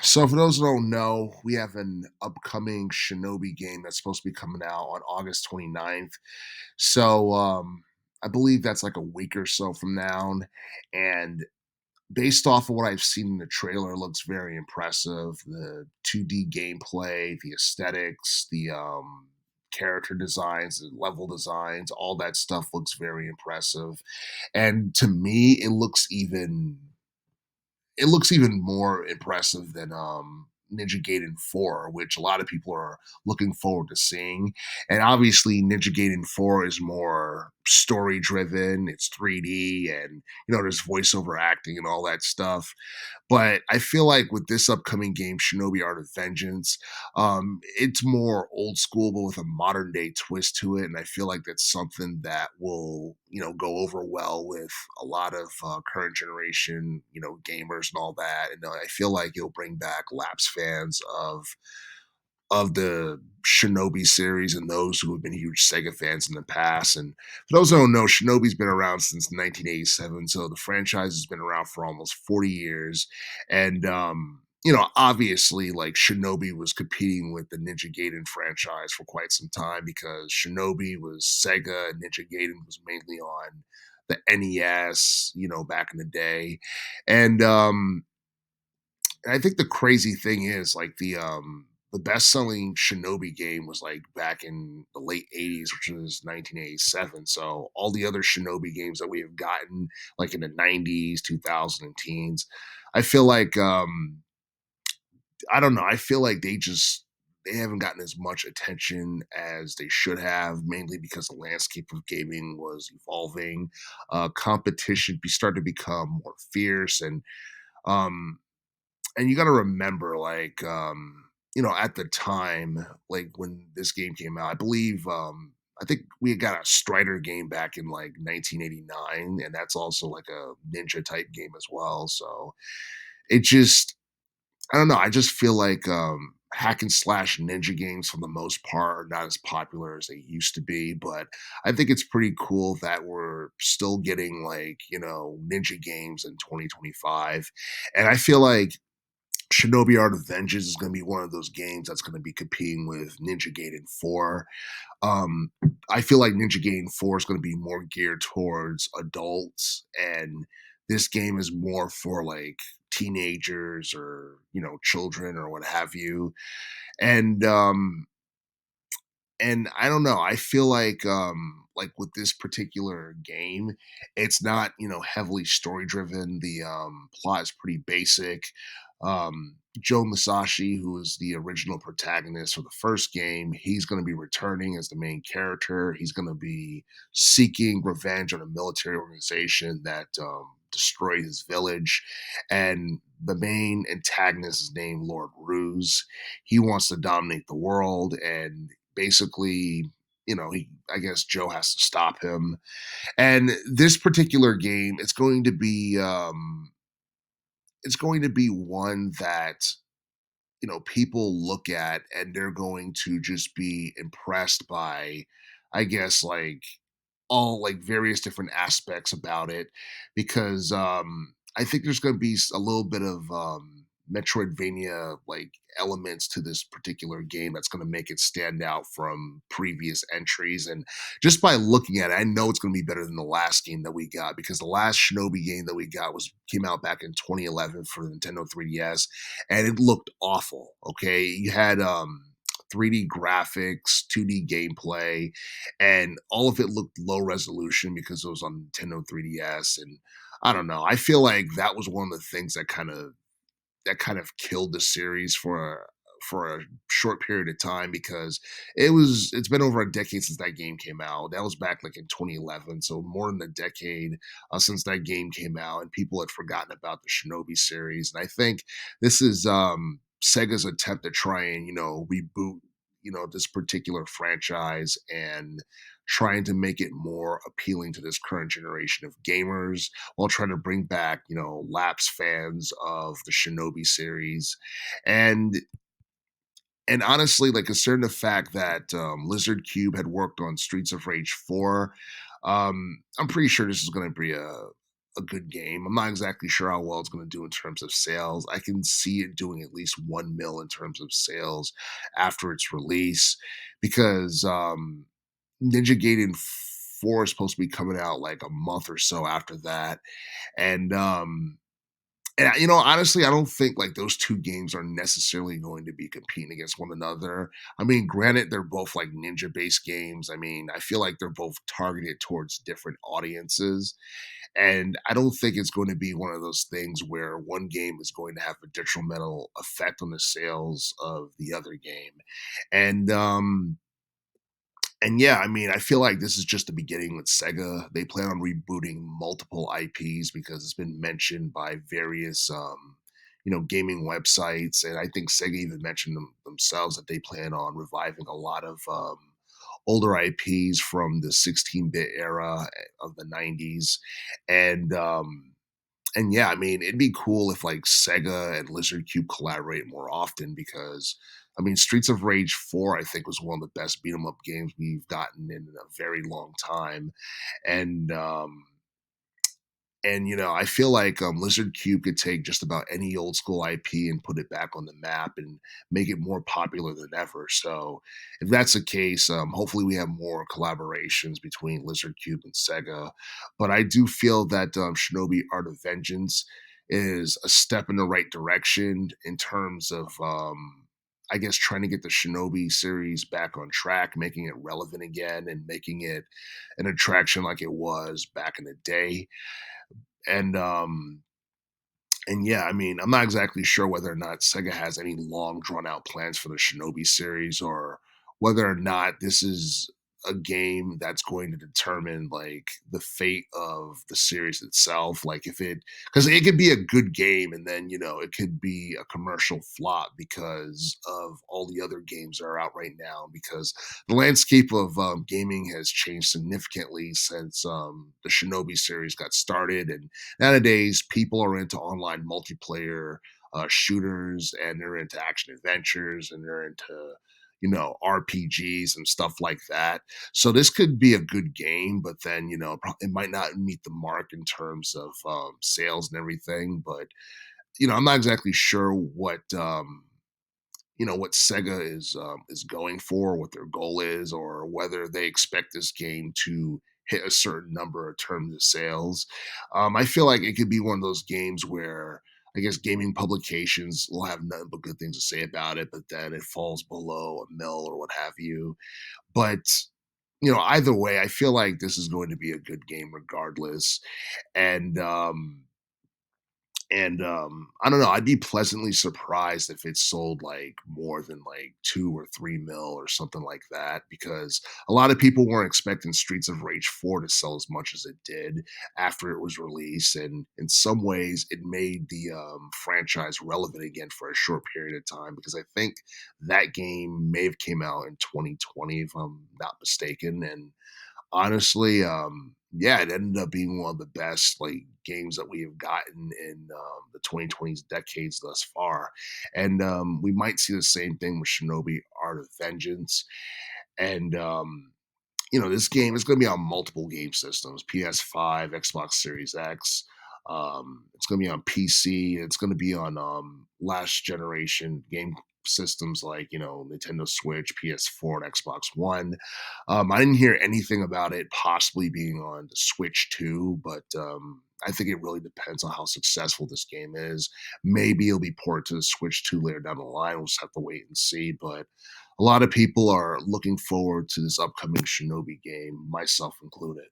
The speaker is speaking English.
So for those who don't know, we have an upcoming Shinobi game that's supposed to be coming out on August 29th. So I believe that's like a week or so from now. And based off of what I've seen in the trailer, it looks very impressive. The 2D gameplay, the aesthetics, the character designs, the level designs, all that stuff looks very impressive. And to me, it looks even more impressive than Ninja Gaiden 4, which a lot of people are looking forward to seeing. And obviously Ninja Gaiden 4 is more story driven, it's 3D, and there's voiceover acting and all that stuff. But I feel like with this upcoming game, Shinobi Art of Vengeance, it's more old school, but with a modern day twist to it. And I feel like that's something that will, go over well with a lot of current generation, gamers and all that. And I feel like it'll bring back lapsed fans of the Shinobi series and those who have been huge Sega fans in the past. And for those who don't know, Shinobi's been around since 1987, so the franchise has been around for almost 40 years. And obviously, like Shinobi was competing with the Ninja Gaiden franchise for quite some time because Shinobi was Sega and Ninja Gaiden was mainly on the NES, back in the day. And I think the crazy thing is like the best-selling Shinobi game was like back in the late 80s, which was 1987. So all the other Shinobi games that we have gotten like in the 90s, 2000 and teens, I feel like I don't know, I feel like they haven't gotten as much attention as they should have, mainly because the landscape of gaming was evolving. Competition started to become more fierce, um and you got to remember like at the time, like when this game came out, I think we had got a Strider game back in like 1989, and that's also like a ninja type game as well. So it just I don't know, I just feel like hack and slash ninja games for the most part are not as popular as they used to be, but I think it's pretty cool that we're still getting like ninja games in 2025. And I feel like Shinobi Art of Vengeance is going to be one of those games that's going to be competing with Ninja Gaiden 4. Um, I feel like Ninja Gaiden 4 is going to be more geared towards adults, and this game is more for like teenagers or children or what have you. And I don't know, I feel like with this particular game, it's not, heavily story driven. The plot is pretty basic. Joe Masashi, who is the original protagonist for the first game, he's going to be returning as the main character. He's going to be seeking revenge on a military organization that destroyed his village. And the main antagonist is named Lord Ruse. He wants to dominate the world, and basically, I guess Joe has to stop him. And this particular game, it's going to be one that people look at and they're going to just be impressed by, I guess, like all like various different aspects about it, because I think there's going to be a little bit of Metroidvania like elements to this particular game that's going to make it stand out from previous entries. And just by looking at it, I know it's going to be better than the last game that we got, because the last Shinobi game that we got was came out back in 2011 for the Nintendo 3DS, and it looked awful. Okay, you had 3D graphics, 2D gameplay, and all of it looked low resolution because it was on Nintendo 3DS. And I don't know. I feel like that was one of the things that kind of killed the series for a short period of time, because it's been over a decade since that game came out. That was back like in 2011, so more than a decade since that game came out, and people had forgotten about the Shinobi series. And I think this is Sega's attempt to try and reboot this particular franchise, and trying to make it more appealing to this current generation of gamers, while trying to bring back, lapsed fans of the Shinobi series. And and honestly, like considering the fact that Lizard Cube had worked on Streets of Rage 4, I'm pretty sure this is going to be a good game. I'm not exactly sure how well it's going to do in terms of sales. I can see it doing at least 1 mil in terms of sales after its release because Ninja Gaiden 4 is supposed to be coming out like a month or so after that. And honestly, I don't think like those two games are necessarily going to be competing against one another. I mean, granted, they're both like ninja based games. I mean, I feel like they're both targeted towards different audiences. And I don't think it's going to be one of those things where one game is going to have a detrimental effect on the sales of the other game. And yeah, I mean, I feel like this is just the beginning with Sega. They plan on rebooting multiple IPs because it's been mentioned by various, gaming websites, and I think Sega even mentioned themselves that they plan on reviving a lot of older IPs from the 16-bit era of the '90s, and yeah, I mean, it'd be cool if like Sega and Lizard Cube collaborate more often because I mean, Streets of Rage 4, I think, was one of the best beat 'em up games we've gotten in a very long time. And I feel like Lizard Cube could take just about any old school IP and put it back on the map and make it more popular than ever. So, if that's the case, hopefully we have more collaborations between Lizard Cube and Sega. But I do feel that Shinobi Art of Vengeance is a step in the right direction in terms of, I guess, trying to get the Shinobi series back on track, making it relevant again, and making it an attraction like it was back in the day and yeah, I mean, I'm not exactly sure whether or not Sega has any long drawn out plans for the Shinobi series or whether or not this is a game that's going to determine like the fate of the series itself. Like if it because it could be a good game and then it could be a commercial flop because of all the other games that are out right now because the landscape of gaming has changed significantly since the Shinobi series got started and nowadays people are into online multiplayer shooters and they're into action adventures and they're into RPGs and stuff like that. So this could be a good game, but then it might not meet the mark in terms of sales and everything. But I'm not exactly sure what Sega is going for, what their goal is, or whether they expect this game to hit a certain number in terms of sales. I feel like it could be one of those games where I guess gaming publications will have nothing but good things to say about it, but then it falls below a mill or what have you. But either way, I feel like this is going to be a good game regardless. And I don't know, I'd be pleasantly surprised if it sold like more than like 2 or 3 mil or something like that, because a lot of people weren't expecting Streets of Rage 4 to sell as much as it did after it was released. And in some ways, it made the franchise relevant again for a short period of time because I think that game may have came out in 2020, if I'm not mistaken. And honestly, yeah, it ended up being one of the best like games that we have gotten in the 2020s decades thus far, and we might see the same thing with Shinobi Art of Vengeance, and this game is going to be on multiple game systems: PS5, Xbox Series X. It's going to be on PC. It's going to be on last generation game systems like Nintendo Switch, PS4, and Xbox One. I didn't hear anything about it possibly being on the Switch too, but I think it really depends on how successful this game is. Maybe it'll be ported to the Switch 2 later down the line. We'll just have to wait and see. But a lot of people are looking forward to this upcoming Shinobi game, myself included.